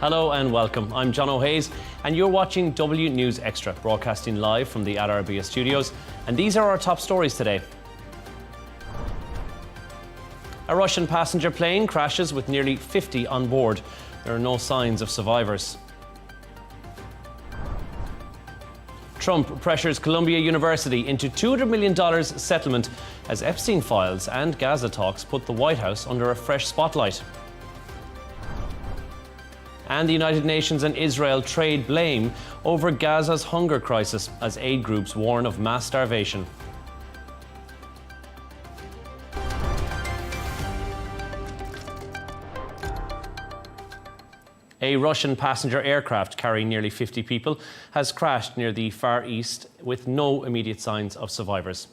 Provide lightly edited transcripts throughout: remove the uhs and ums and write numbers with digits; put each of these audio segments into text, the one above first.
Hello and welcome. I'm Jono Hayes and you're watching W News Extra, broadcasting live from the Arabiya studios. And these are our top stories today. A Russian passenger plane crashes with nearly 50 on board. There are no signs of survivors. Trump pressures Columbia University into $200 million settlement as Epstein files and Gaza talks put the White House under a fresh spotlight. And the United Nations and Israel trade blame over Gaza's hunger crisis as aid groups warn of mass starvation. A Russian passenger aircraft carrying nearly 50 people has crashed near the Far East with no immediate signs of survivors.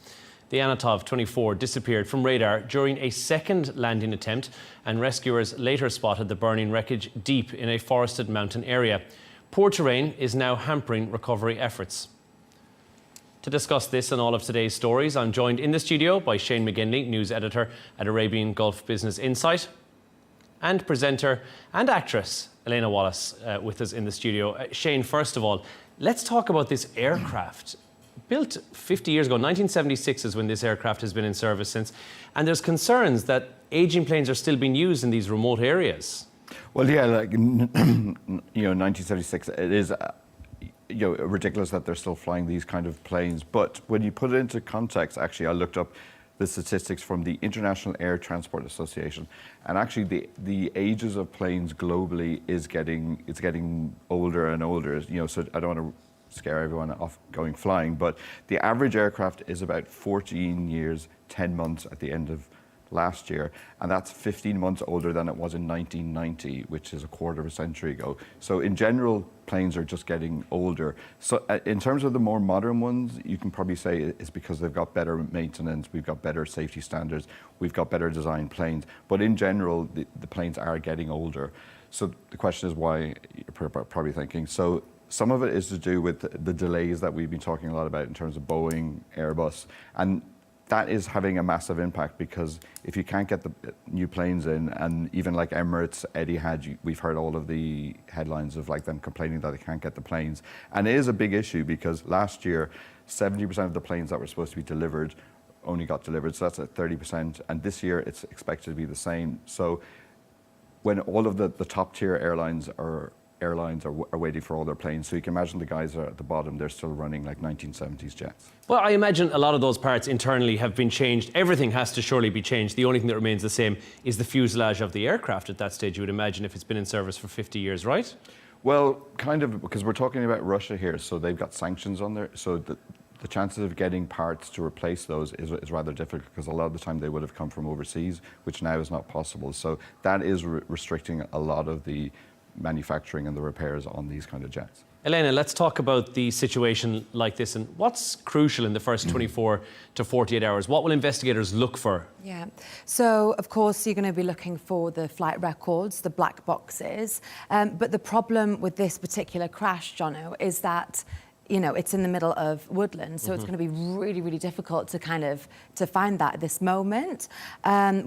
The Anatov 24 disappeared from radar during a second landing attempt, and rescuers later spotted the burning wreckage deep in a forested mountain area. Poor terrain is now hampering recovery efforts. To discuss this and all of today's stories, I'm joined in the studio by Shane McGinley, news editor at Arabian Gulf Business Insight, and presenter and actress Alana Wallace with us in the studio. Shane, first of all, let's talk about this aircraft. Built 50 years ago, 1976 is when this aircraft has been in service since, and there's concerns that aging planes are still being used in these remote areas. Well, yeah, like, 1976, it is ridiculous that they're still flying these kind of planes. But when you put it into context, actually, I looked up the statistics from the International Air Transport Association, and actually the ages of planes globally is getting older and older. So I don't want to scare everyone off going flying, but the average aircraft is about 14 years, 10 months at the end of last year, and that's 15 months older than it was in 1990, which is a quarter of a century ago. So in general, planes are just getting older. So in terms of the more modern ones, you can probably say it's because they've got better maintenance, we've got better safety standards, we've got better designed planes, but in general, the planes are getting older. So the question is why, you're probably thinking. So some of it is to do with the delays that we've been talking a lot about in terms of Boeing, Airbus, and that is having a massive impact, because if you can't get the new planes in, and even like Emirates, Etihad, we've heard all of the headlines of like them complaining that they can't get the planes. And it is a big issue because last year, 70% of the planes that were supposed to be delivered only got delivered, so that's at 30%. And this year it's expected to be the same. So when all of the top tier airlines are waiting for all their planes. So you can imagine the guys are at the bottom, they're still running like 1970s jets. Well, I imagine a lot of those parts internally have been changed. Everything has to surely be changed. The only thing that remains the same is the fuselage of the aircraft at that stage, you would imagine, if it's been in service for 50 years, right? Well, kind of, because we're talking about Russia here, so they've got sanctions on there. So the chances of getting parts to replace those is rather difficult, because a lot of the time they would have come from overseas, which now is not possible. So that is restricting a lot of the manufacturing and the repairs on these kind of jets. Alana, let's talk about the situation like this and what's crucial in the first 24 to 48 hours. What will investigators look for? Yeah, so of course you're going to be looking for the flight records, the black boxes. But the problem with this particular crash, Jono, is that it's in the middle of woodland, so it's going to be really, really difficult to to find that at this moment.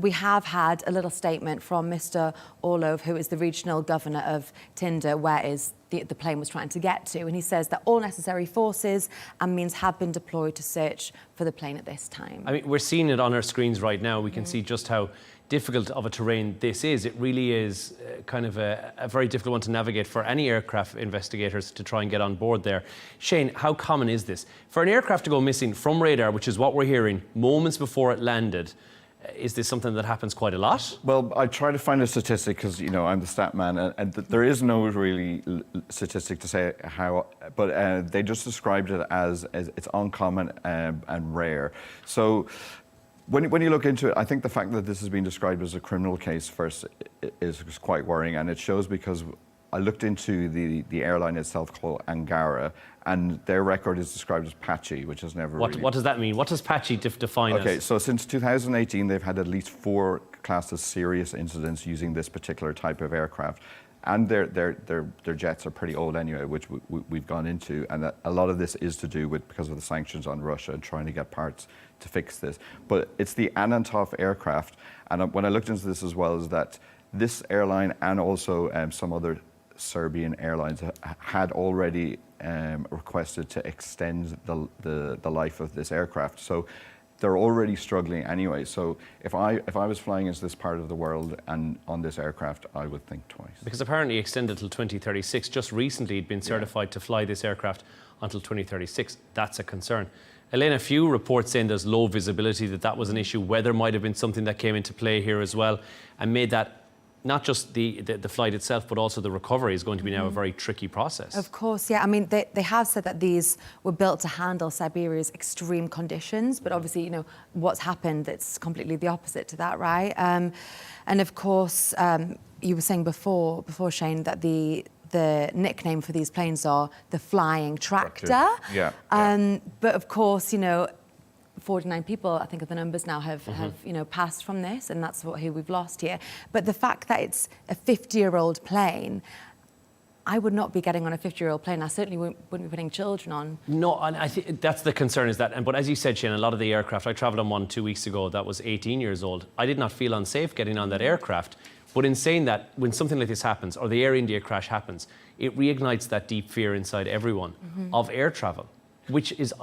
We have had a little statement from Mr. Orlov, who is the regional governor of Tinder, where the plane was trying to get to, and he says that all necessary forces and means have been deployed to search for the plane at this time. I mean, we're seeing it on our screens right now. We can see just how difficult of a terrain this is. It really is kind of a very difficult one to navigate for any aircraft investigators to try and get on board there. Shane, how common is this? For an aircraft to go missing from radar, which is what we're hearing, moments before it landed, is this something that happens quite a lot? Well, I try to find a statistic because, I'm the stat man, and there is no really statistic to say how, but they just described it as it's uncommon and rare. So when you look into it, I think the fact that this has been described as a criminal case first is quite worrying, and it shows because I looked into the airline itself called Angara, and their record is described as patchy, which has never really... What does that mean? What does patchy define as? Okay, so since 2018, they've had at least 4 classed as serious incidents using this particular type of aircraft. And their jets are pretty old anyway, which we've gone into, and a lot of this is to do with because of the sanctions on Russia and trying to get parts to fix this. But it's the Anantov aircraft, and when I looked into this as well, is that this airline and also some other Serbian Airlines had already requested to extend the life of this aircraft. So they're already struggling anyway. So if I was flying into this part of the world and on this aircraft, I would think twice. Because apparently extended till 2036. Just recently, it'd been certified to fly this aircraft until 2036. That's a concern. Elena, few reports saying there's low visibility, that was an issue. Weather might have been something that came into play here as well and made that not just the flight itself, but also the recovery is going to be now a very tricky process. Of course, yeah. I mean, they have said that these were built to handle Siberia's extreme conditions, but obviously, you know, what's happened, it's completely the opposite to that, right? And of course, you were saying before, Shane, that the nickname for these planes are the flying tractor. Yeah. But of course, you know, 49 people, I think of the numbers now, have you know, passed from this, and that's who we've lost here. But the fact that it's a 50-year-old plane, I would not be getting on a 50-year-old plane. I certainly wouldn't be putting children on. No, and I think that's the concern is that, but as you said, Shane, a lot of the aircraft, I travelled on one 2 weeks ago that was 18 years old. I did not feel unsafe getting on that aircraft. But in saying that, when something like this happens, or the Air India crash happens, it reignites that deep fear inside everyone of air travel, which is,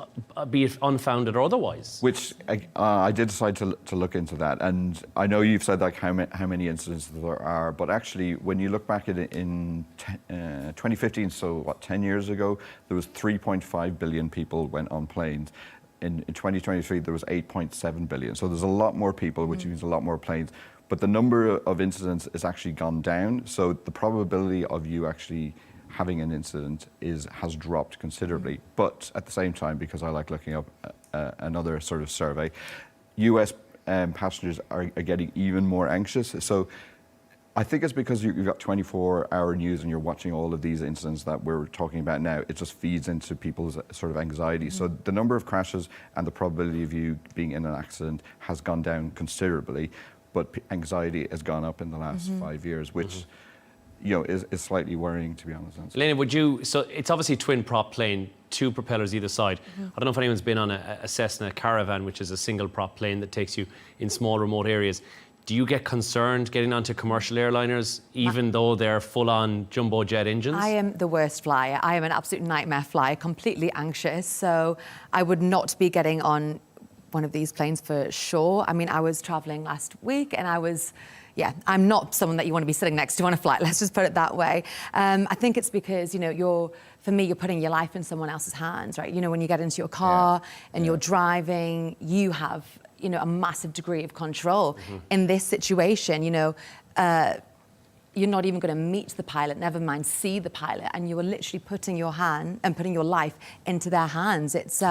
be it unfounded or otherwise. Which I did decide to look into that, and I know you've said like how many incidents there are, but actually when you look back at it in 2015, so what, 10 years ago, there was 3.5 billion people went on planes. In 2023, there was 8.7 billion. So there's a lot more people, which means a lot more planes. But the number of incidents has actually gone down. So the probability of you actually having an incident has dropped considerably. But at the same time, because I like looking up another sort of survey, US passengers are getting even more anxious. So I think it's because you've got 24-hour news and you're watching all of these incidents that we're talking about now. It just feeds into people's sort of anxiety. So the number of crashes and the probability of you being in an accident has gone down considerably, but anxiety has gone up in the last 5 years, which you know, is slightly worrying, to be honest. Elena, so it's obviously a twin prop plane, 2 propellers either side. I don't know if anyone's been on a Cessna Caravan, which is a single prop plane that takes you in small remote areas. Do you get concerned getting onto commercial airliners, even though they're full-on jumbo jet engines? I am the worst flyer. I am an absolute nightmare flyer, completely anxious. So I would not be getting on one of these planes for sure. I mean, I was traveling last week and I'm not someone that you want to be sitting next to on a flight, let's just put it that way. I think it's because, you know, you're putting your life in someone else's hands, right? You know, when you get into your car and you're driving, you have, you know, a massive degree of control. In this situation, you know, you're not even going to meet the pilot, never mind see the pilot, and you are literally putting your hand and putting your life into their hands. It's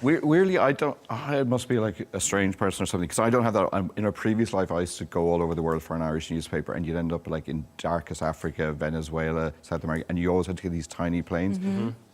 weirdly, I must be like a strange person or something, because I don't have that. In a previous life, I used to go all over the world for an Irish newspaper, and you'd end up like in darkest Africa, Venezuela, South America, and you always had to get these tiny planes.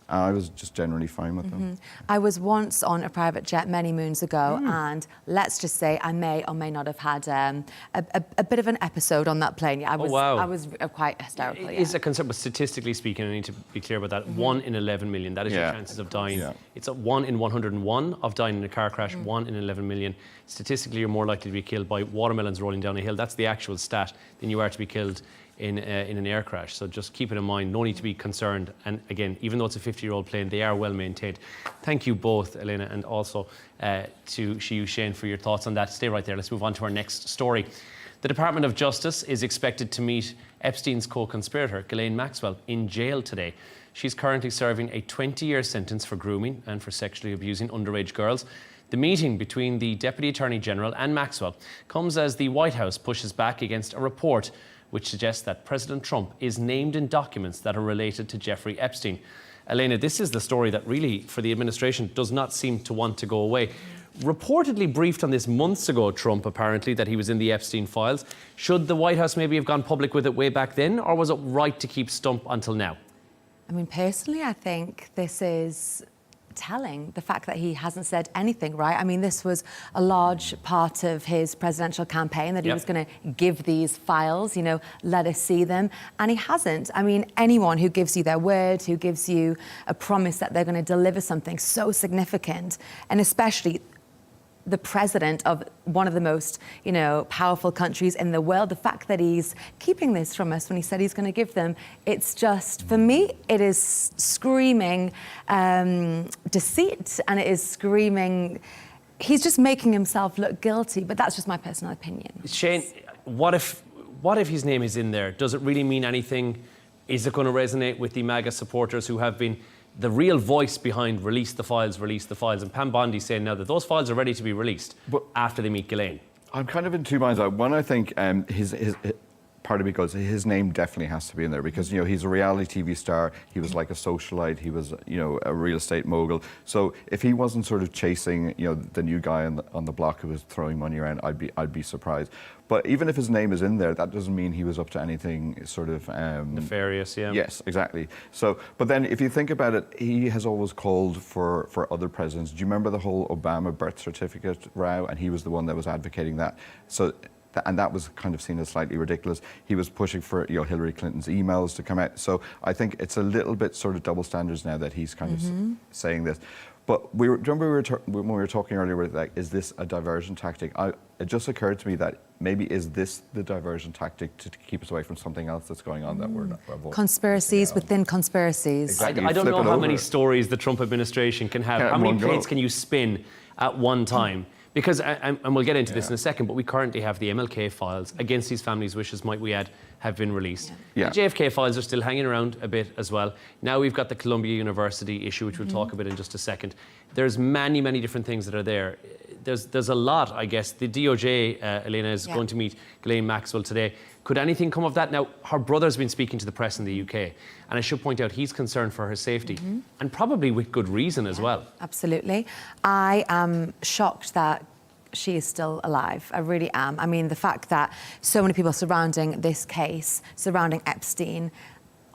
I was just generally fine with them. I was once on a private jet many moons ago, and let's just say I may or may not have had a bit of an episode on that plane. I was quite hysterical. It is a concern, but statistically speaking, I need to be clear about that. 1 in 11 million, that is your chances of dying. It's a 1 in 101 of dying in a car crash, 1 in 11 million. Statistically, you're more likely to be killed by watermelons rolling down a hill. That's the actual stat, than you are to be killed in an air crash. So just keep it in mind, no need to be concerned. And again, even though it's a 50-year-old plane, they are well maintained. Thank you both, Elena, and also to you, Shane, for your thoughts on that. Stay right there. Let's move on to our next story. The Department of Justice is expected to meet Epstein's co-conspirator, Ghislaine Maxwell, in jail today. She's currently serving a 20-year sentence for grooming and for sexually abusing underage girls. The meeting between the Deputy Attorney General and Maxwell comes as the White House pushes back against a report which suggests that President Trump is named in documents that are related to Jeffrey Epstein. Elena, this is the story that really, for the administration, does not seem to want to go away. Reportedly briefed on this months ago, Trump, apparently, that he was in the Epstein files. Should the White House maybe have gone public with it way back then, or was it right to keep stump until now? I mean, personally, I think this is telling, the fact that he hasn't said anything, right? I mean, this was a large part of his presidential campaign, that he was going to give these files, you know, let us see them, and he hasn't. I mean, anyone who gives you their word, who gives you a promise that they're going to deliver something so significant, and especially the president of one of the most, powerful countries in the world. The fact that he's keeping this from us when he said he's going to give them, it's just, for me, it is screaming deceit, and it is screaming, he's just making himself look guilty, but that's just my personal opinion. Shane, what if his name is in there? Does it really mean anything? Is it going to resonate with the MAGA supporters who have been the real voice behind release the files? And Pam Bondi's saying now that those files are ready to be released after they meet Ghislaine. I'm kind of in two minds. One, I think his part of me goes, his name definitely has to be in there because, he's a reality TV star. He was like a socialite. He was, a real estate mogul. So if he wasn't sort of chasing, the new guy on the block who was throwing money around, I'd be surprised. But even if his name is in there, that doesn't mean he was up to anything sort of... nefarious, yeah. Yes, exactly. So, but then if you think about it, he has always called for other presidents. Do you remember the whole Obama birth certificate row? And he was the one that was advocating that. So, and that was kind of seen as slightly ridiculous. He was pushing for Hillary Clinton's emails to come out. So I think it's a little bit sort of double standards now that he's kind of saying this. But remember when we were talking earlier, like, is this a diversion tactic? It just occurred to me that maybe is this the diversion tactic to keep us away from something else that's going on that we're not... Conspiracies within conspiracies. Exactly. I don't know how many stories the Trump administration can have. How many plates can you spin at one time? Because, and we'll get into this in a second, but we currently have the MLK files, against his family's wishes, might we add, have been released. Yeah. The JFK files are still hanging around a bit as well. Now we've got the Columbia University issue, which we'll talk about in just a second. There's many, many different things that are there. There's a lot, I guess. The DOJ, Alana, is going to meet Ghislaine Maxwell today. Could anything come of that? Now, her brother's been speaking to the press in the UK, and I should point out he's concerned for her safety, and probably with good reason as well. Absolutely. I am shocked that she is still alive. I really am. I mean, the fact that so many people surrounding this case, surrounding Epstein,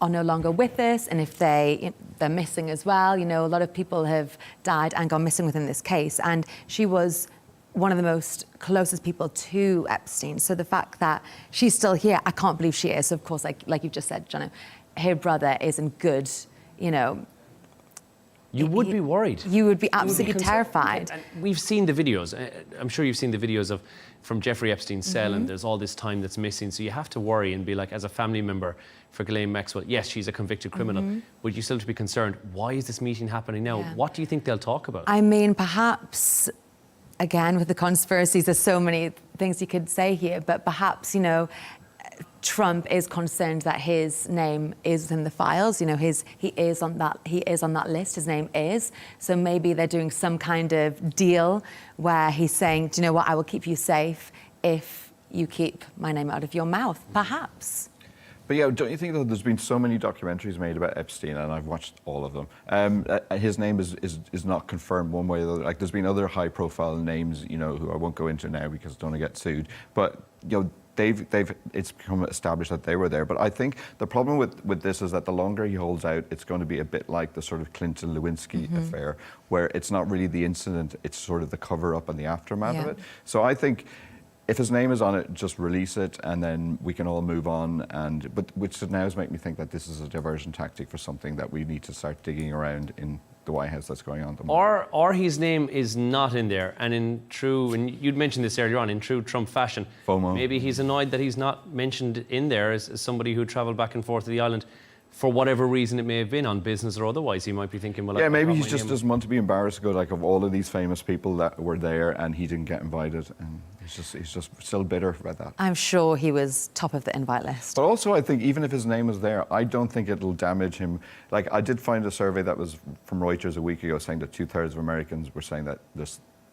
are no longer with us, and if they're missing as well. A lot of people have died and gone missing within this case, and she was one of the most closest people to Epstein. So the fact that she's still here, I can't believe she is. Of course, like you just said, Jono, her brother is in good, You would be worried. You would be absolutely terrified. And we've seen the videos. I'm sure you've seen the videos from Jeffrey Epstein's cell, and there's all this time that's missing. So you have to worry and be like, as a family member for Ghislaine Maxwell, yes, she's a convicted criminal. Would you still have to be concerned? Why is this meeting happening now? Yeah. What do you think they'll talk about? I mean, perhaps, again, with the conspiracies, there's so many things you could say here, but perhaps, Trump is concerned that his name is in the files. He is on that list. His name is. So maybe they're doing some kind of deal where he's saying, do you know what? I will keep you safe if you keep my name out of your mouth. Perhaps. But yeah, don't you think that there's been so many documentaries made about Epstein, and I've watched all of them. His name is not confirmed one way or the other. Like, there's been other high-profile names, who I won't go into now because I don't want to get sued. But it's become established that they were there. But I think the problem with this is that the longer he holds out, it's going to be a bit like the sort of Clinton-Lewinsky affair, where it's not really the incident, it's sort of the cover-up and the aftermath of it. So I think if his name is on it, just release it, and then we can all move on. But which now has made me think that this is a diversion tactic for something that we need to start digging around in the White House that's going on at the moment. Or his name is not in there, and and you'd mentioned this earlier on, in true Trump fashion, FOMO. Maybe he's annoyed that he's not mentioned in there as somebody who travelled back and forth to the island for whatever reason it may have been, on business or otherwise. He might be thinking, well, yeah, maybe he just doesn't want to be embarrassed to go, like, of all of these famous people that were there and he didn't get invited, and he's just still bitter about that. I'm sure he was top of the invite list. But also, I think even if his name is there, I don't think it'll damage him. Like, I did find a survey that was from Reuters a week ago saying that 2/3 of Americans were saying that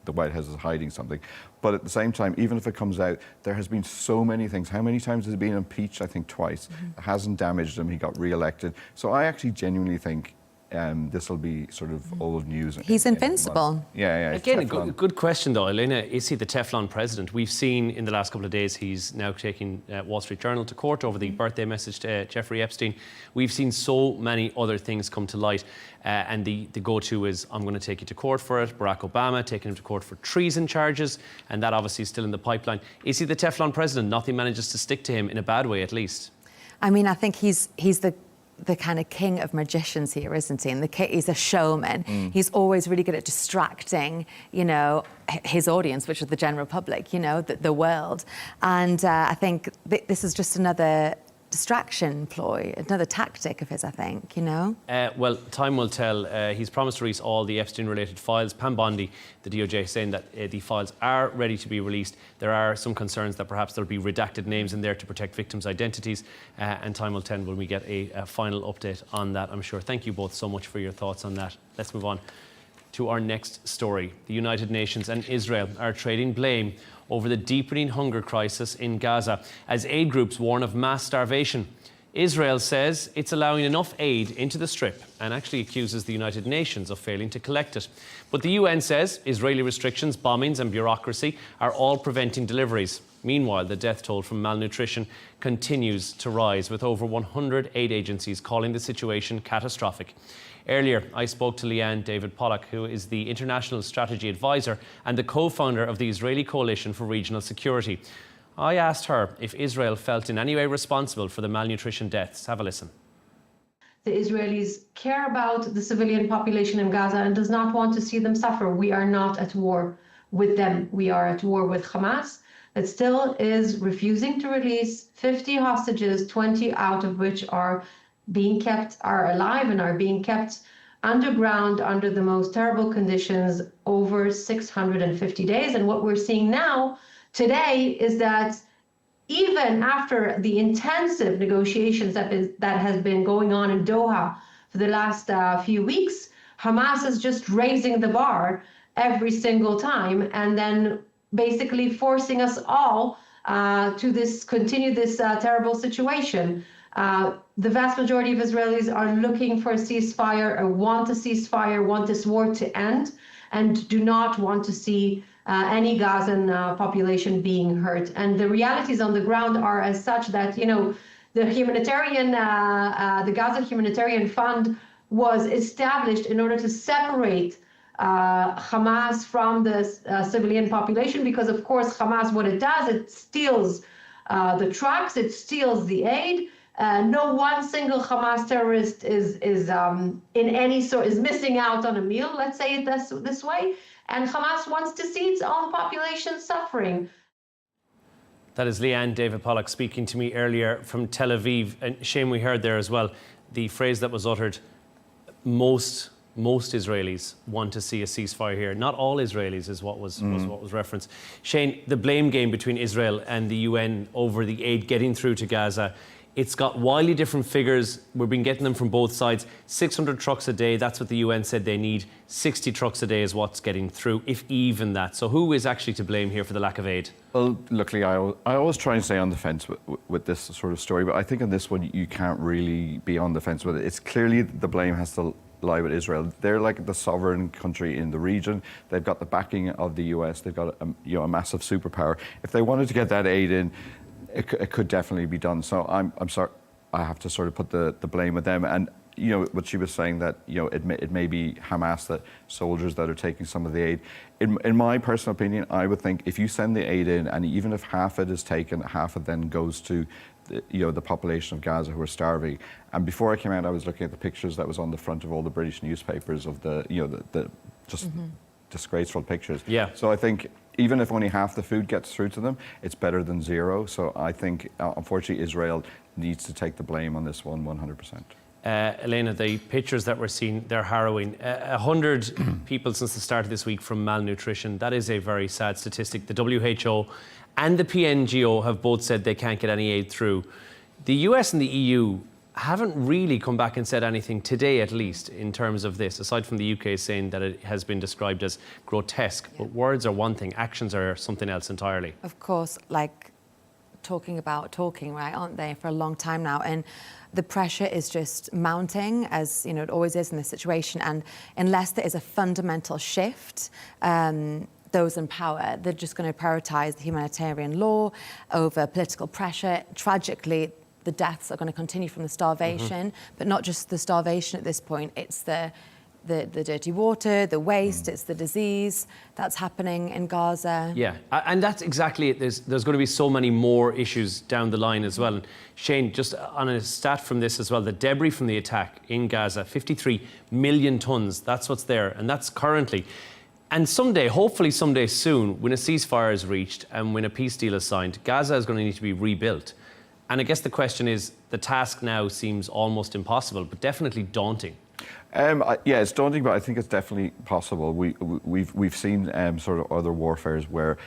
the White House is hiding something. But at the same time, even if it comes out, there has been so many things. How many times has he been impeached? I think twice. It hasn't damaged him. He got re-elected. So I actually genuinely think this will be sort of old news. He's invincible. Yeah. Again, a good question though, Alana. Is he the Teflon president? We've seen in the last couple of days he's now taking Wall Street Journal to court over the birthday message to Jeffrey Epstein. We've seen so many other things come to light, and the go-to is, I'm going to take you to court for it. Barack Obama taking him to court for treason charges, and that obviously is still in the pipeline. Is he the Teflon president? Nothing manages to stick to him, in a bad way at least. I mean, I think he's the the kind of king of magicians here, isn't he? And he's a showman. He's always really good at distracting, you know, his audience, which is the general public, you know, the world. And I think this is just another distraction ploy, another tactic of his, I think, you know? Well, time will tell. He's promised to release all the Epstein-related files. Pam Bondi, the DOJ, saying that the files are ready to be released. There are some concerns that perhaps there'll be redacted names in there to protect victims' identities, and time will tell when we get a final update on that, I'm sure. Thank you both so much for your thoughts on that. Let's move on to our next story. The United Nations and Israel are trading blame over the deepening hunger crisis in Gaza as aid groups warn of mass starvation. Israel says it's allowing enough aid into the Strip and actually accuses the United Nations of failing to collect it. But the UN says Israeli restrictions, bombings and bureaucracy are all preventing deliveries. Meanwhile, the death toll from malnutrition continues to rise, with over 100 aid agencies calling the situation catastrophic. Earlier, I spoke to Leanne David Pollock, who is the International Strategy Advisor and the co-founder of the Israeli Coalition for Regional Security. I asked her if Israel felt in any way responsible for the malnutrition deaths. Have a listen. The Israelis care about the civilian population in Gaza and does not want to see them suffer. We are not at war with them. We are at war with Hamas, that still is refusing to release 50 hostages, 20 out of which are alive and are being kept underground under the most terrible conditions over 650 days. And what we're seeing now today is that even after the intensive negotiations that has been going on in Doha for the last few weeks, Hamas is just raising the bar every single time and then basically forcing us all to continue this terrible situation. The vast majority of Israelis are looking for a ceasefire, or want a ceasefire, want this war to end, and do not want to see any Gazan population being hurt. And the realities on the ground are as such that, you know, the Gaza Humanitarian Fund was established in order to separate Hamas from the civilian population, because of course Hamas, what it does, it steals the trucks, it steals the aid. No one single Hamas terrorist is missing out on a meal, let's say it this way, and Hamas wants to see its own population suffering. That is Leanne David Pollock speaking to me earlier from Tel Aviv. And Shane, we heard there as well the phrase that was uttered, most Israelis want to see a ceasefire here. Not all Israelis is what was referenced. Shane, the blame game between Israel and the UN over the aid getting through to Gaza, it's got wildly different figures. We've been getting them from both sides. 600 trucks a day, that's what the UN said they need. 60 trucks a day is what's getting through, if even that. So who is actually to blame here for the lack of aid? Well, luckily, I always try and stay on the fence with this sort of story, but I think on this one, you can't really be on the fence with it. It's clearly the blame has to lie with Israel. They're like the sovereign country in the region. They've got the backing of the US. They've got a massive superpower. If they wanted to get that aid in, it could definitely be done. So I'm sorry, I have to sort of put the blame with them. And you know what she was saying, that it may be Hamas, that soldiers that are taking some of the aid. In my personal opinion, I would think if you send the aid in, and even if half it is taken, half it then goes to the population of Gaza who are starving. And before I came out, I was looking at the pictures that was on the front of all the British newspapers of the disgraceful pictures. Yeah. So I think even if only half the food gets through to them, it's better than zero. So I think, unfortunately, Israel needs to take the blame on this one 100%. Elena, the pictures that we're seeing, they're harrowing. 100 people since the start of this week from malnutrition. That is a very sad statistic. The WHO and the PNGO have both said they can't get any aid through. The US and the EU haven't really come back and said anything today, at least, in terms of this, aside from the UK saying that it has been described as grotesque. But words are one thing, actions are something else entirely. Of course, like talking, right, aren't they, for a long time now? And the pressure is just mounting, as you know, it always is in this situation. And unless there is a fundamental shift, those in power, they're just going to prioritise the humanitarian law over political pressure. Tragically, the deaths are going to continue from the starvation, but not just the starvation at this point, it's the the dirty water, the waste, it's the disease that's happening in Gaza. Yeah, and that's exactly it. There's going to be so many more issues down the line as well. And Shane, just on a stat from this as well, the debris from the attack in Gaza, 53 million tonnes, that's what's there, and that's currently. And someday, hopefully someday soon, when a ceasefire is reached and when a peace deal is signed, Gaza is going to need to be rebuilt. And I guess the question is, the task now seems almost impossible, but definitely daunting. Yeah, it's daunting, but I think it's definitely possible. We've seen sort of other warfares where,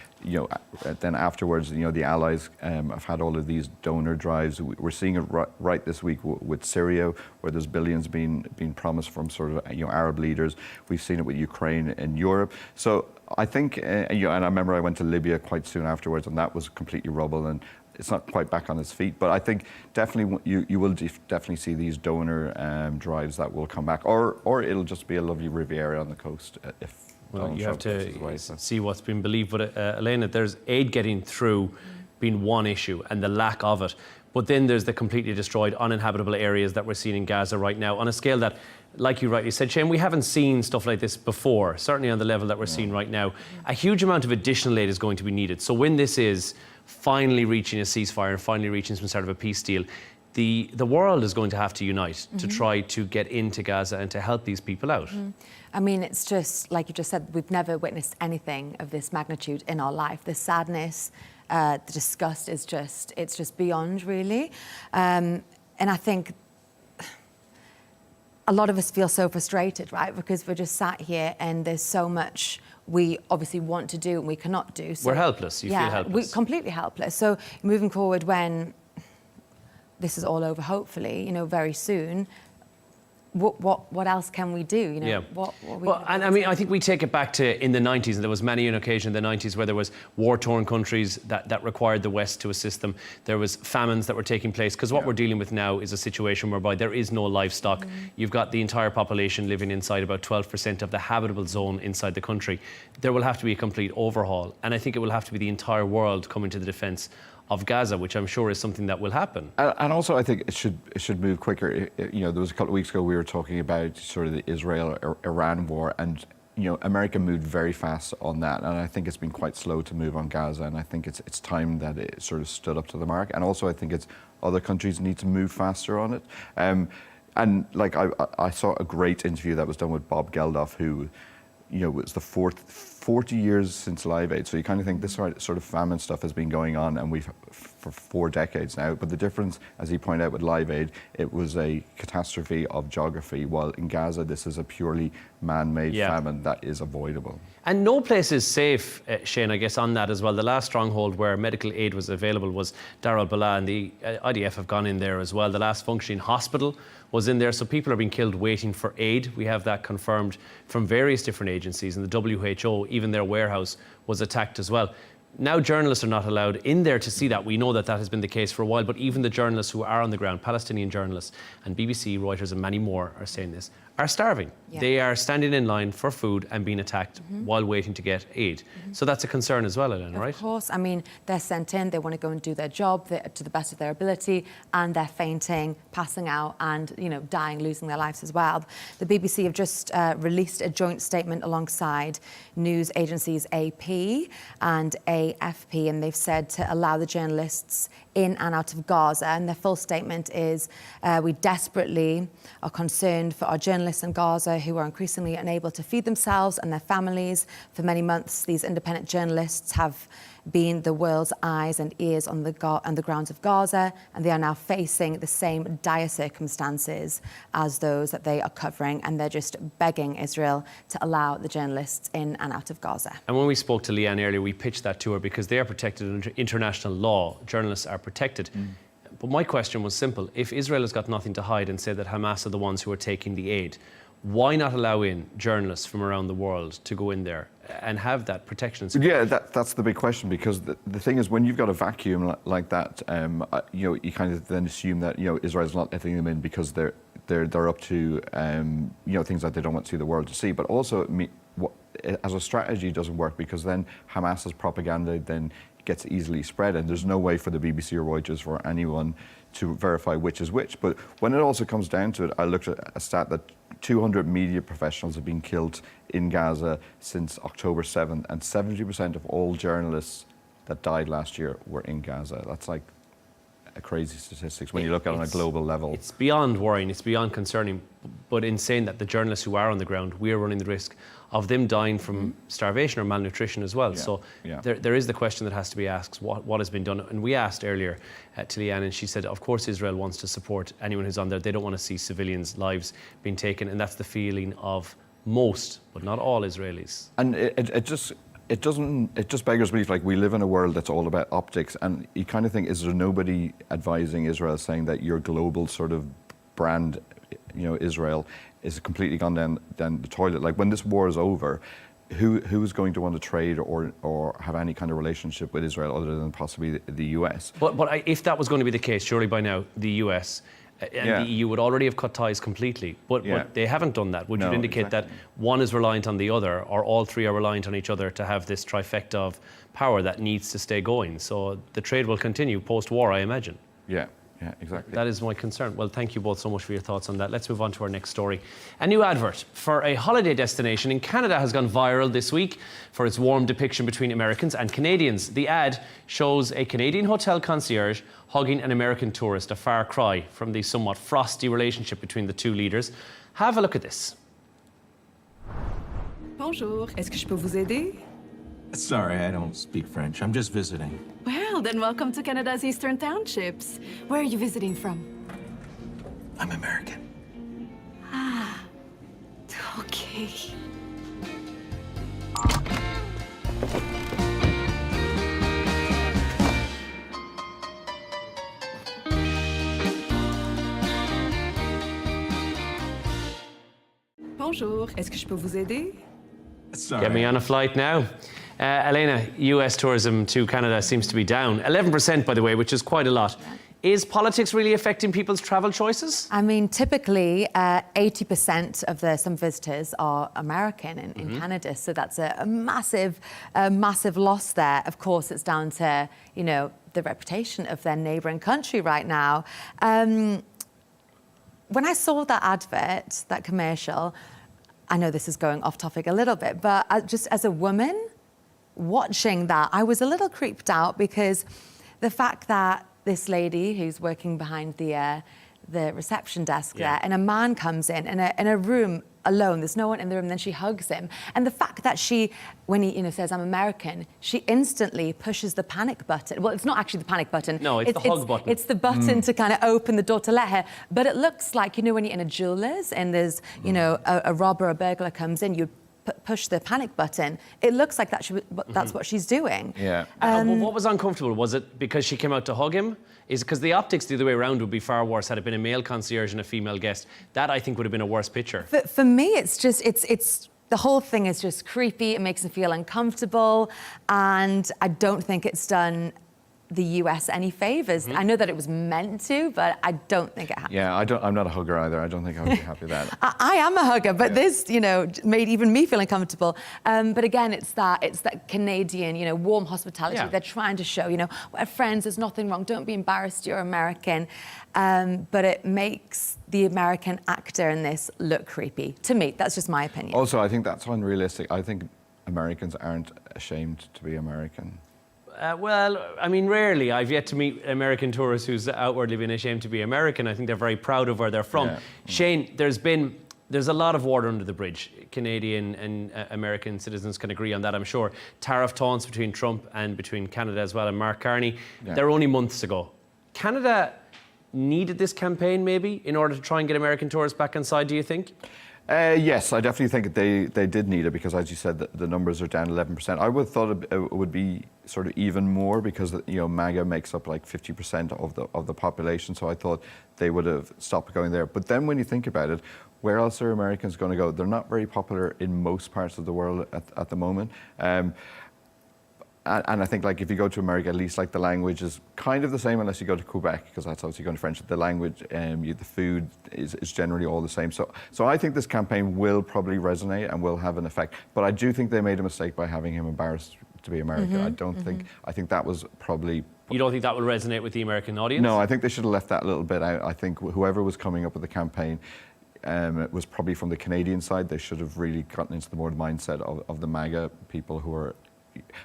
then afterwards, the Allies have had all of these donor drives. We're seeing it right this week with Syria, where there's billions being promised from sort of Arab leaders. We've seen it with Ukraine and Europe. So I think, and I remember I went to Libya quite soon afterwards, and that was completely rubble, and it's not quite back on its feet, but I think definitely you will definitely see these donor drives that will come back, or it'll just be a lovely Riviera on the coast if. Well, you have to see what's been believed, but Alana, there's aid getting through being one issue and the lack of it, but then there's the completely destroyed, uninhabitable areas that we're seeing in Gaza right now on a scale that, like you rightly said, Shane, we haven't seen stuff like this before, certainly on the level that we're seeing right now. A huge amount of additional aid is going to be needed. So when this is finally reaching a ceasefire and finally reaching some sort of a peace deal, the world is going to have to unite to try to get into Gaza and to help these people out. I mean, it's just, like you just said, we've never witnessed anything of this magnitude in our life. The sadness, the disgust is it's just beyond, really. And I think a lot of us feel so frustrated, right? Because we're just sat here and there's so much we obviously want to do and we cannot do. So, we're helpless. You feel helpless. We're completely helpless. So moving forward, when this is all over, hopefully, very soon, what else can we do? And I mean, I think we take it back to in the 90s, and there was many an occasion in the 90s where there was war-torn countries that required the West to assist them. There was famines that were taking place, because what we're dealing with now is a situation whereby there is no livestock. You've got the entire population living inside about 12% of the habitable zone inside the country. There will have to be a complete overhaul, and I think it will have to be the entire world coming to the defence of Gaza, which I'm sure is something that will happen. And also, I think it should move quicker. There was a couple of weeks ago we were talking about sort of the Israel-Iran war, and America moved very fast on that, and I think it's been quite slow to move on Gaza, and I think it's time that it sort of stood up to the mark. And also, I think it's other countries need to move faster on it. And like I saw a great interview that was done with Bob Geldof, who it's the 40 years since Live Aid. So you kind of think this sort of famine stuff has been going on, and we've for 4 decades now. But the difference, as he pointed out with Live Aid, it was a catastrophe of geography, while in Gaza this is a purely man-made famine that is avoidable. And no place is safe, Shane, I guess, on that as well. The last stronghold where medical aid was available was Dar al-Balah, and the IDF have gone in there as well. The last functioning hospital was in there, so people are being killed waiting for aid. We have that confirmed from various different agencies, and the WHO, even their warehouse, was attacked as well. Now journalists are not allowed in there to see that. We know that has been the case for a while, but even the journalists who are on the ground, Palestinian journalists, and BBC, Reuters and many more are saying this, are starving. Yeah. They are standing in line for food and being attacked while waiting to get aid. So that's a concern as well, Alana, right? Of course. I mean, they're sent in, they want to go and do their job to the best of their ability, and they're fainting, passing out, and, dying, losing their lives as well. The BBC have just released a joint statement alongside news agencies AP and AFP, and they've said to allow the journalists in and out of Gaza. And their full statement is, we desperately are concerned for our journalists in Gaza who are increasingly unable to feed themselves and their families. For many months, these independent journalists have been the world's eyes and ears on the grounds of Gaza, and they are now facing the same dire circumstances as those that they are covering, and they're just begging Israel to allow the journalists in and out of Gaza. And when we spoke to Leanne earlier, we pitched that to her because they are protected under international law. Journalists are protected. But my question was simple. If Israel has got nothing to hide and said that Hamas are the ones who are taking the aid, why not allow in journalists from around the world to go in there and have that protection? Yeah, that's the big question, because the thing is, when you've got a vacuum like that, you kind of then assume that Israel's not letting them in because they're up to things that they don't want to see the world to see. But also, as a strategy, doesn't work, because then Hamas's propaganda then gets easily spread, and there's no way for the BBC or Reuters for anyone to verify which is which. But when it also comes down to it, I looked at a stat that 200 media professionals have been killed in Gaza since October 7th, and 70% of all journalists that died last year were in Gaza. That's like a crazy statistics when you look at it on a global level. It's beyond worrying, it's beyond concerning, but in saying that the journalists who are on the ground, we are running the risk of them dying from starvation or malnutrition as well. So there is the question that has to be asked, what has been done? And we asked earlier to Leanne, and she said, of course Israel wants to support anyone who's on there. They don't want to see civilians' lives being taken, and that's the feeling of most, but not all Israelis. And it just beggars belief. Like, we live in a world that's all about optics, and you kind of think, is there nobody advising Israel, saying that your global sort of brand, Israel, is completely gone down the toilet? Like, when this war is over, who is going to want to trade or have any kind of relationship with Israel other than possibly the US? But if that was going to be the case, surely by now the US and the EU would already have cut ties completely. But they haven't done that. Would you indicate that one is reliant on the other, or all three are reliant on each other to have this trifecta of power that needs to stay going? So the trade will continue post-war, I imagine. Yeah, exactly. That is my concern. Well, thank you both so much for your thoughts on that. Let's move on to our next story. A new advert for a holiday destination in Canada has gone viral this week for its warm depiction between Americans and Canadians. The ad shows a Canadian hotel concierge hugging an American tourist, a far cry from the somewhat frosty relationship between the two leaders. Have a look at this. Bonjour, est-ce que je peux vous aider? Sorry, I don't speak French. I'm just visiting. Well, then welcome to Canada's Eastern Townships. Where are you visiting from? I'm American. Ah, okay. Bonjour, est-ce que je peux vous aider? Sorry. Get me on a flight now. Alana, US tourism to Canada seems to be down. 11%, by the way, which is quite a lot. Is politics really affecting people's travel choices? I mean, typically, 80% of some visitors are American in Canada, so that's a massive loss there. Of course, it's down to, the reputation of their neighbouring country right now. When I saw that advert, that commercial, I know this is going off topic a little bit, but just as a woman watching that, I was a little creeped out, because the fact that this lady who's working behind the reception desk there, and a man comes in a room alone, there's no one in the room, and then she hugs him. And the fact that she, when he says, I'm American, she instantly pushes the panic button. Well, it's not actually the panic button. No, it's the hug button. It's the button to kind of open the door to let her. But it looks like, when you're in a jeweler's and there's, a robber or a burglar comes in, you push the panic button. It looks like that's what she's doing. Yeah. What was uncomfortable? Was it because she came out to hug him? Is it because the optics the other way around would be far worse had it been a male concierge and a female guest? That, I think, would have been a worse picture. For me, it's just, it's the whole thing is just creepy. It makes me feel uncomfortable. And I don't think it's done the US any favors. I know that it was meant to, but I don't think it happened. Yeah, I'm not a hugger either. I don't think I would be happy with that. I am a hugger, but this, made even me feel uncomfortable. But again, it's that Canadian, warm hospitality. Yeah. They're trying to show, we're friends, there's nothing wrong, don't be embarrassed, you're American. But it makes the American actor in this look creepy. To me, that's just my opinion. Also, I think that's unrealistic. I think Americans aren't ashamed to be American. Well, I mean, rarely. I've yet to meet American tourists who's outwardly been ashamed to be American. I think they're very proud of where they're from. Yeah. Shane, there's a lot of water under the bridge. Canadian and American citizens can agree on that, I'm sure. Tariff taunts between Trump and between Canada as well and Mark Carney. They're only months ago. Canada needed this campaign, maybe, in order to try and get American tourists back inside, do you think? Yes, I definitely think they did need it, because, as you said, the numbers are down 11%. I would have thought it would be sort of even more, because MAGA makes up like 50% of the population. So I thought they would have stopped going there. But then when you think about it, where else are Americans going to go? They're not very popular in most parts of the world at the moment. And I think, like, if you go to America, at least, like, the language is kind of the same, unless you go to Quebec, because that's obviously going to French. The language, the food is generally all the same. So I think this campaign will probably resonate and will have an effect. But I do think they made a mistake by having him embarrassed to be American. I don't think. I think that was probably. You don't think that will resonate with the American audience? No, I think they should have left that little bit out. I think whoever was coming up with the campaign, it was probably from the Canadian side. They should have really gotten into the more mindset of the MAGA people who are.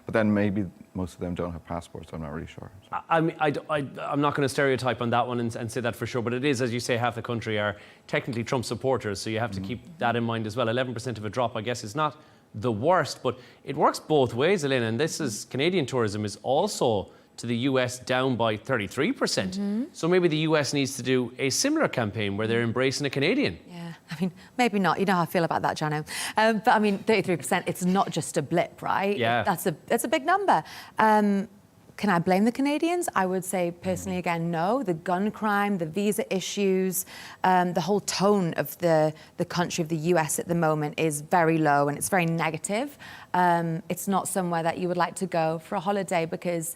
But then maybe most of them don't have passports. I'm not really sure. I'm not going to stereotype on that one and say that for sure, but it is, as you say, half the country are technically Trump supporters, so you have to keep that in mind as well. 11% of a drop, I guess, is not the worst, but it works both ways, Alana, and this is Canadian tourism is also to the US down by 33%. So maybe the US needs to do a similar campaign where they're embracing a Canadian. Yeah, I mean, maybe not. You know how I feel about that, Jono. But I mean, 33%, it's not just a blip, right? Yeah. That's a big number. Can I blame the Canadians? I would say personally, again, no. The gun crime, the visa issues, the whole tone of the country of the US at the moment is very low and it's very negative. It's not somewhere that you would like to go for a holiday because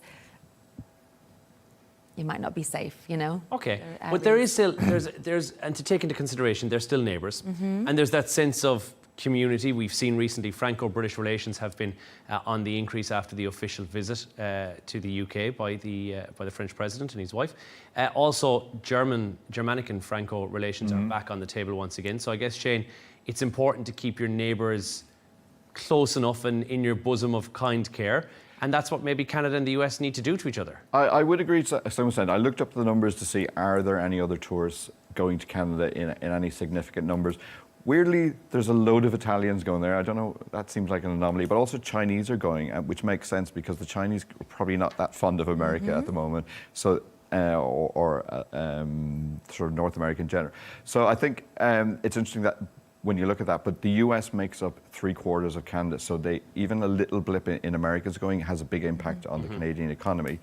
you might not be safe, you know? Okay, but there is still, there's, and to take into consideration, they're still neighbours. And there's that sense of community. We've seen recently Franco-British relations have been on the increase after the official visit to the UK by the French president and his wife. Also, Germanic and Franco relations are back on the table once again. So I guess, Shane, it's important to keep your neighbours close enough and in your bosom of kind care. And that's what maybe Canada and the US need to do to each other. I would agree to some extent. I looked up the numbers to see, are there any other tourists going to Canada in any significant numbers? Weirdly, there's a load of Italians going there. I don't know, that seems like an anomaly, but also Chinese are going, which makes sense because the Chinese are probably not that fond of America at the moment, so or sort of North America in general. So I think it's interesting that when you look at that, but the US makes up 3/4 of Canada, so even a little blip in America's going has a big impact on the Canadian economy.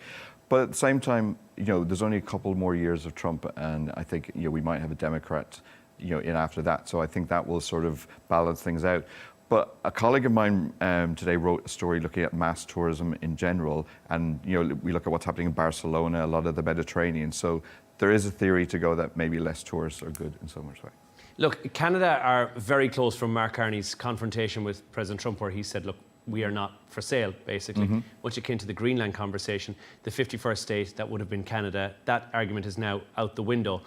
But at the same time, you know, there's only a couple more years of Trump, and I think, you know, we might have a Democrat, you know, in after that. So I think that will sort of balance things out. But a colleague of mine today wrote a story looking at mass tourism in general, and you know, we look at what's happening in Barcelona, a lot of the Mediterranean. So there is a theory to go that maybe less tourists are good in some way. Look, Canada are very close from Mark Carney's confrontation with President Trump, where he said, look, we are not for sale, basically. Much akin to the Greenland conversation, the 51st state that would have been Canada, that argument is now out the window.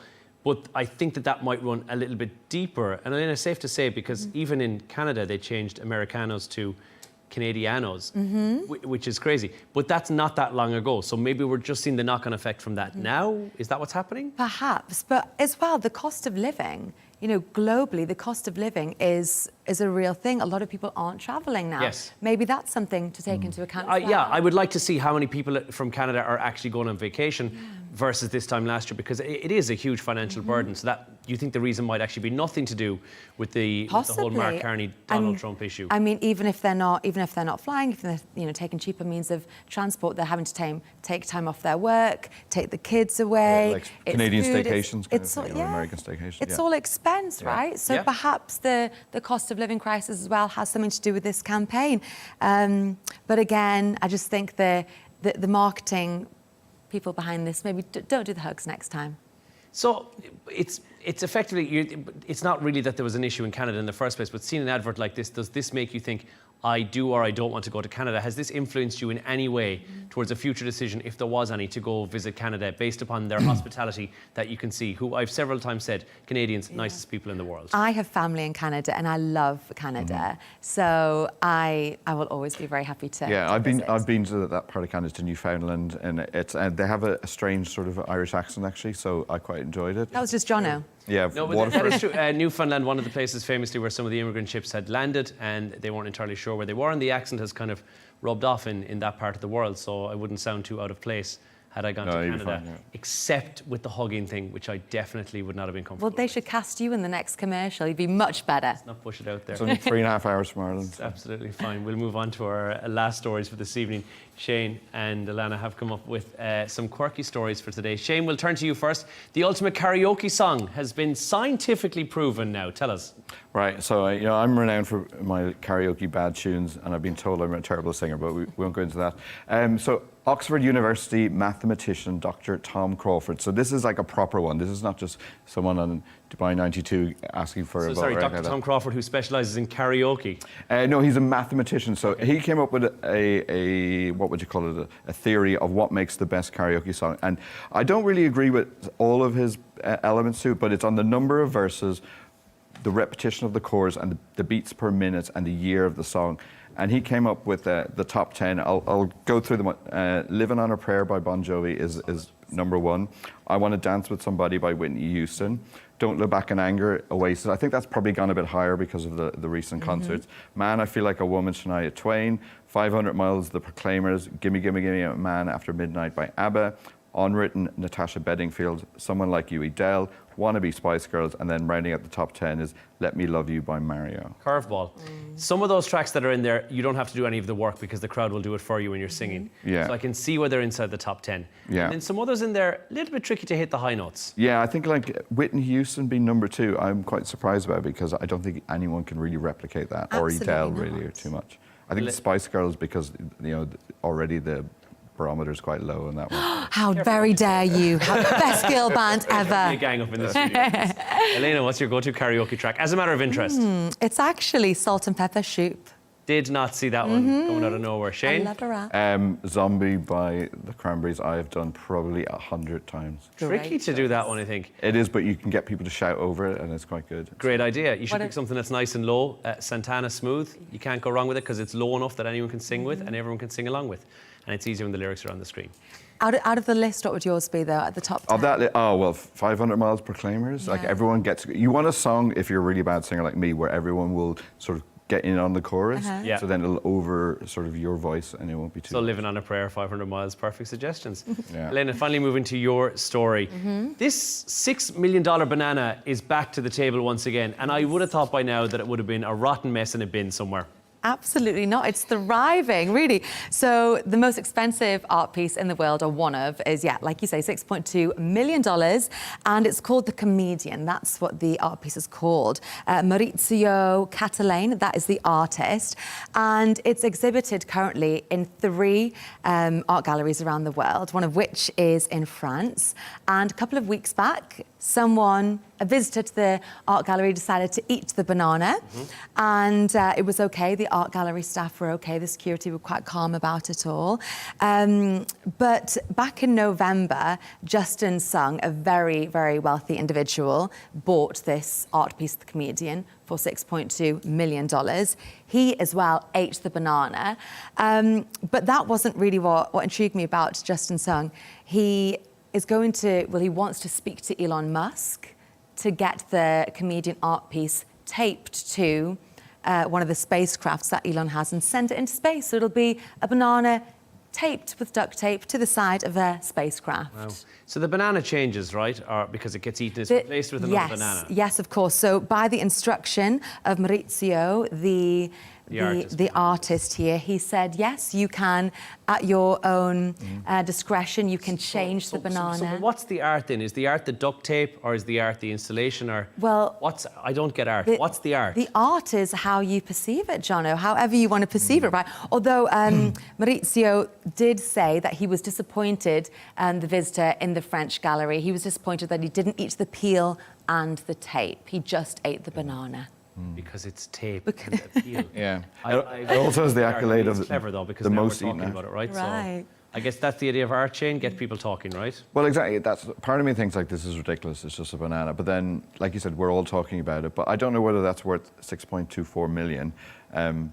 But I think that might run a little bit deeper. And it's safe to say, because even in Canada, they changed Americanos to Canadianos, which is crazy. But that's not that long ago. So maybe we're just seeing the knock-on effect from that now. Is that what's happening? Perhaps, but as well, the cost of living, you know, globally, the cost of living is a real thing. A lot of people aren't travelling now. Yes. Maybe that's something to take into account as well. Yeah, I would like to see how many people from Canada are actually going on vacation versus this time last year, because it is a huge financial burden. So that, you think the reason might actually be nothing to do with the whole Mark Carney, Donald Trump issue? I mean, even if they're not flying, if they're, you know, taking cheaper means of transport, they're having to take time off their work, take the kids away. Yeah, like Canadian staycations, American staycations. It's all expense, right? So perhaps the cost of living crisis as well has something to do with this campaign. But again, I just think the marketing people behind this, maybe don't do the hugs next time. So it's effectively, it's not really that there was an issue in Canada in the first place, but seeing an advert like this, does this make you think, I do or I don't want to go to Canada? Has this influenced you in any way towards a future decision, if there was any, to go visit Canada based upon their hospitality that you can see, who I've several times said, Canadians, nicest people in the world? I have family in Canada and I love Canada. So I will always be very happy to I've visit. been to that part of Canada, to Newfoundland, and they have a strange sort of Irish accent actually, so I quite enjoyed it. That was just Jono. Yeah, no, but that is true. Newfoundland, one of the places famously where some of the immigrant ships had landed, and they weren't entirely sure where they were, and the accent has kind of rubbed off in that part of the world, so I wouldn't sound too out of place had I gone to Canada, except with the hugging thing, which I definitely would not have been comfortable Well, they should cast you in the next commercial. You'd be much better. Let's not push it out there. It's only 3.5 hours from Ireland. It's absolutely fine. We'll move on to our last stories for this evening. Shane and Alana have come up with some quirky stories for today. Shane, we'll turn to you first. The ultimate karaoke song has been scientifically proven now. Tell us. Right, so you know, I'm renowned for my karaoke bad tunes, and I've been told I'm a terrible singer, but we won't go into that. So Oxford University mathematician Dr. Tom Crawford. So this is like a proper one. This is not just someone on Dubai 92 asking for a vote. Sorry, Dr. Tom Crawford, who specialises in karaoke. No, he's a mathematician. So he came up with a what would you call it, a theory of what makes the best karaoke song. And I don't really agree with all of his elements to it, but it's on the number of verses, the repetition of the chorus and the beats per minute and the year of the song. And he came up with the top 10. I'll go through them. Living on a Prayer by Bon Jovi is number 1. I Want to Dance with Somebody by Whitney Houston. Don't Look Back in Anger, Oasis. I think that's probably gone a bit higher because of the recent concerts. Man, I Feel Like a Woman, Shania Twain. 500 Miles, The Proclaimers. Gimme, Gimme, Gimme a Man After Midnight by ABBA. Unwritten, Natasha Bedingfield. Someone Like You, Adele. Wannabe, Spice Girls. And then rounding out the top 10 is Let Me Love You by Mario. Curveball. Some of those tracks that are in there, you don't have to do any of the work because the crowd will do it for you when you're singing. Yeah. So I can see where they're inside the top 10. Yeah. And then some others in there, a little bit tricky to hit the high notes. Yeah, I think like Whitney Houston being number 2, I'm quite surprised about it because I don't think anyone can really replicate that. Absolutely or Adele not. really, or too much. I think the Spice Girls, because already the barometer's quite low on that one. How very dare you? Best girl band A ever. gang up in the studio. Elena, what's your go-to karaoke track? As a matter of interest. It's actually Salt and Pepper Shoop. Did not see that one coming out of nowhere. I Shane? love a rap. Zombie by the Cranberries, I have done probably 100 times. Tricky Great to do choice. that one, I think. It is, but you can get people to shout over it, and it's quite good. Great idea. You should What pick a- something that's nice and low. Santana Smooth. You can't go wrong with it because it's low enough that anyone can sing with and everyone can sing along with. And it's easier when the lyrics are on the screen. Out of the list, what would yours be, though, at the top 10? Of that, 500 Miles Proclaimers. Like Yeah. everyone gets. You want a song if you're a really bad singer like me, where everyone will sort of get in on the chorus. Yeah. So then it'll over sort of your voice, and it won't be too. So Living on a Prayer, 500 Miles, perfect suggestions. Yeah. Elena, finally moving to your story. This $6 million banana is back to the table once again. And I would have thought by now that it would have been a rotten mess in a bin somewhere. Absolutely not. It's thriving, really. So the most expensive art piece in the world, or one of, is, like you say, $6.2 million. And it's called The Comedian. That's what the art piece is called. Maurizio Cattelan, that is the artist. And it's exhibited currently in 3 art galleries around the world, one of which is in France. And a couple of weeks back, a visitor to the art gallery decided to eat the banana, and it was okay. The art gallery staff were okay. The security were quite calm about it all. But back in November, Justin Sung, a very, very wealthy individual, bought this art piece, The Comedian, for $6.2 million. He, as well, ate the banana. But that wasn't really what intrigued me about Justin Sung. He wants to speak to Elon Musk to get the Comedian art piece taped to one of the spacecrafts that Elon has and send it into space. So it'll be a banana taped with duct tape to the side of a spacecraft. Wow. So the banana changes, right? Or because it gets eaten, it's replaced with another banana. Yes, of course. So by the instruction of Maurizio, the artist here, he said, yes, you can, at your own discretion, you can change the banana. So what's the art then? Is the art the duct tape, or is the art the installation, or I don't get art. What's the art? The art is how you perceive it, Jono, however you want to perceive it, right? Although Maurizio did say that he was disappointed, the visitor in the French gallery, he was disappointed that he didn't eat the peel and the tape. He just ate the banana. Because it's tape and the peel. Yeah. It also has the accolade of clever though, because the now most we're talking eaten about it, right? Right. So I guess that's the idea of art, Shane, get people talking, right? Well, exactly. That's part of me thinks like this is ridiculous. It's just a banana. But then, like you said, we're all talking about it. But I don't know whether that's worth 6.24 million.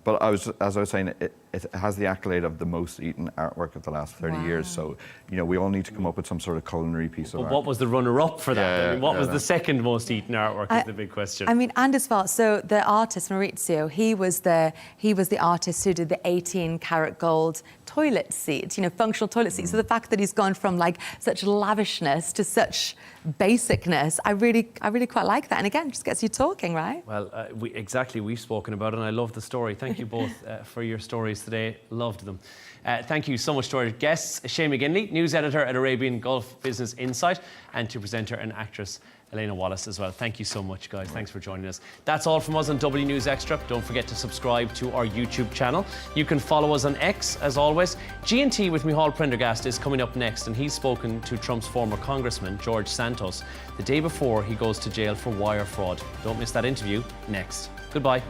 But as I was saying, it has the accolade of the most eaten artwork of the last 30 years. So, we all need to come up with some sort of culinary piece of art. What was the runner-up for that? Yeah, I mean, what was the second most eaten artwork is the big question. I mean, and as well, so the artist, Maurizio, he was the artist who did the 18-karat gold toilet seat, functional toilet seat. So the fact that he's gone from like such lavishness to such basicness, I really quite like that. And again, it just gets you talking, right? Well, we've spoken about it, and I love the story. Thank you both for your stories today. Loved them. Thank you so much to our guests, Shane McGinley, news editor at Arabian Gulf Business Insight, and to presenter and actress Elena Wallace as well. Thank you so much, guys. Thanks for joining us. That's all from us on W News Extra. Don't forget to subscribe to our YouTube channel. You can follow us on X, as always. G&T with Micheál Prendergast is coming up next, and he's spoken to Trump's former congressman, George Santos, the day before he goes to jail for wire fraud. Don't miss that interview next. Goodbye.